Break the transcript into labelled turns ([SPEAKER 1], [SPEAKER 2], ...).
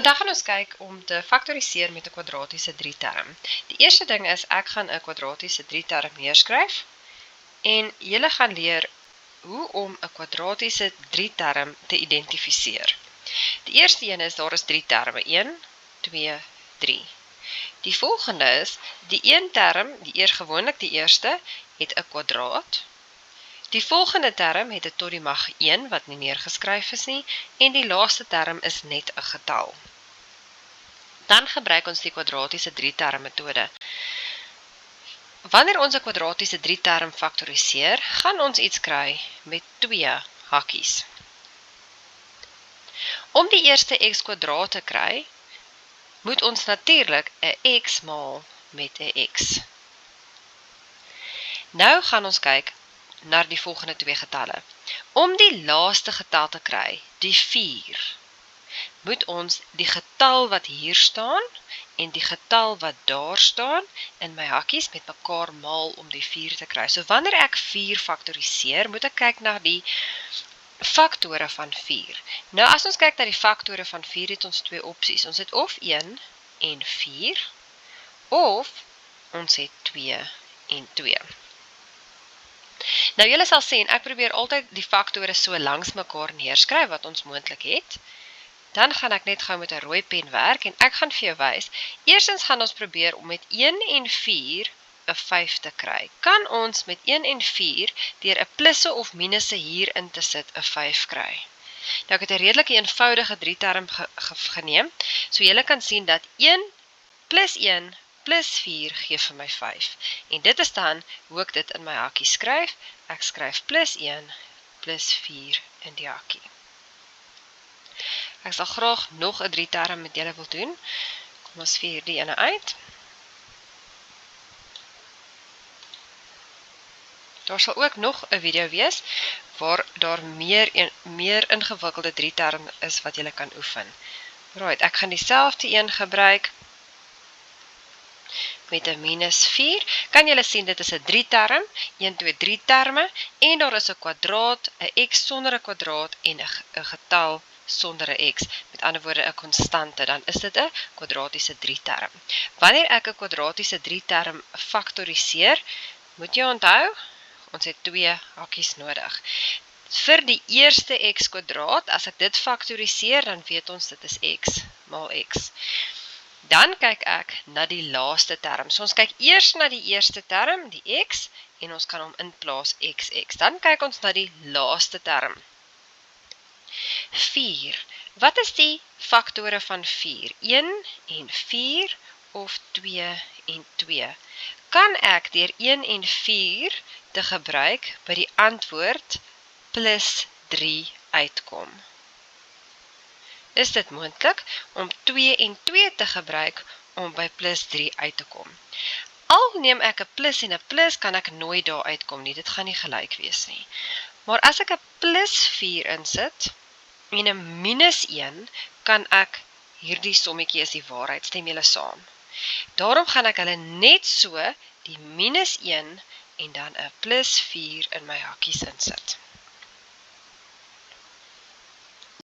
[SPEAKER 1] Vandag gaan ons kyk om te faktoriseer met 'n kwadratiese 3-term. Die eerste ding is ek gaan 'n kwadratiese 3-term neerskryf en julle gaan leer hoe om 'n kwadratiese 3-term te identifiseer. Die eerste een is daar is 3 terme, 1, 2, 3. Die volgende is die een term, gewoonlik die eerste het 'n kwadraat. Die volgende term het 'n tot die mag 1 wat nie neergeskryf is nie en die laaste term is net 'n getal. Dan gebruik ons die kwadratiese 3-term metode. Wanneer ons 'n kwadratiese 3-term faktoriseer, gaan ons iets kry met 2 hakkies. Om die eerste x kwadraat te kry, moet ons natuurlik 'n x maal met 'n x. Nou gaan ons kyk na die volgende 2 getalle. Om die laaste getal te kry, die 4, moet ons die getal wat hier staan en die getal wat daar staan in my hakkies met mekaar maal om die 4 te kry. So wanneer ek 4 faktoriseer, moet ek kyk na die faktore van 4. Nou as ons kyk na die faktore van 4, het ons 2 opsies. Ons het of 1 en 4, of ons het 2 en 2. Nou julle sal sien, ek probeer altyd die faktore so langs mekaar neerskryf wat ons moontlik het. Dan gaan ek net gou met 'n rooi pen werk en ek gaan vir jou wys. Eerstens gaan ons probeer om met 1 en 4 'n 5 te kry. Kan ons met 1 en 4 deur 'n plusse of minusse hier in te sit 'n 5 kry? Nou ek het 'n redelike eenvoudige 3-term geneem. So julle kan sien dat 1 plus 1 plus 4 gee vir my 5. En dit is dan hoe ek dit in my hakkie skryf. Ek skryf plus 1 plus 4 in die hakkie. Ek sal graag nog 'n 3-term met julle wil doen. Kom ons vier die ene uit. Daar sal ook nog 'n video wees waar daar meer ingewikkelde 3-term is wat julle kan oefen. Right, ek gaan dieselfde een gebruik met 'n minus 4. Kan julle sien dit is 'n 3-term, 1, 2, 3 terme en daar is 'n kwadraat, 'n x sonder 'n kwadraat en 'n getal sonder 'n x, met ander woorde 'n konstante, dan is dit 'n kwadratiese 3-term. Wanneer ek 'n kwadratiese 3-term faktoriseer, moet jy onthou, ons het 2 hakkies nodig. Vir die eerste x kwadraat, as ek dit faktoriseer, dan weet ons dit is x maal x. Dan kyk ek na die laaste term. So ons kyk eers na die eerste term, die x, en ons kan hom inplaas xx. Dan kyk ons na die laaste term. 4. Wat is die faktore van 4? 1 en 4 of 2 en 2? Kan ek deur 1 en 4 te gebruik by die antwoord plus 3 uitkom? Is dit moontlik om 2 en 2 te gebruik om by plus 3 uit te kom? Al neem ek 'n plus en 'n plus, kan ek nooit daar uitkom nie. Dit gaan nie gelyk wees nie. Maar as ek 'n plus 4 insit en 'n minus 1, kan ek hierdie sommetjie is die waarheid. Stem julle saam? Daarom gaan ek hulle net so die minus 1 en dan 'n plus 4 in my hakkies insit.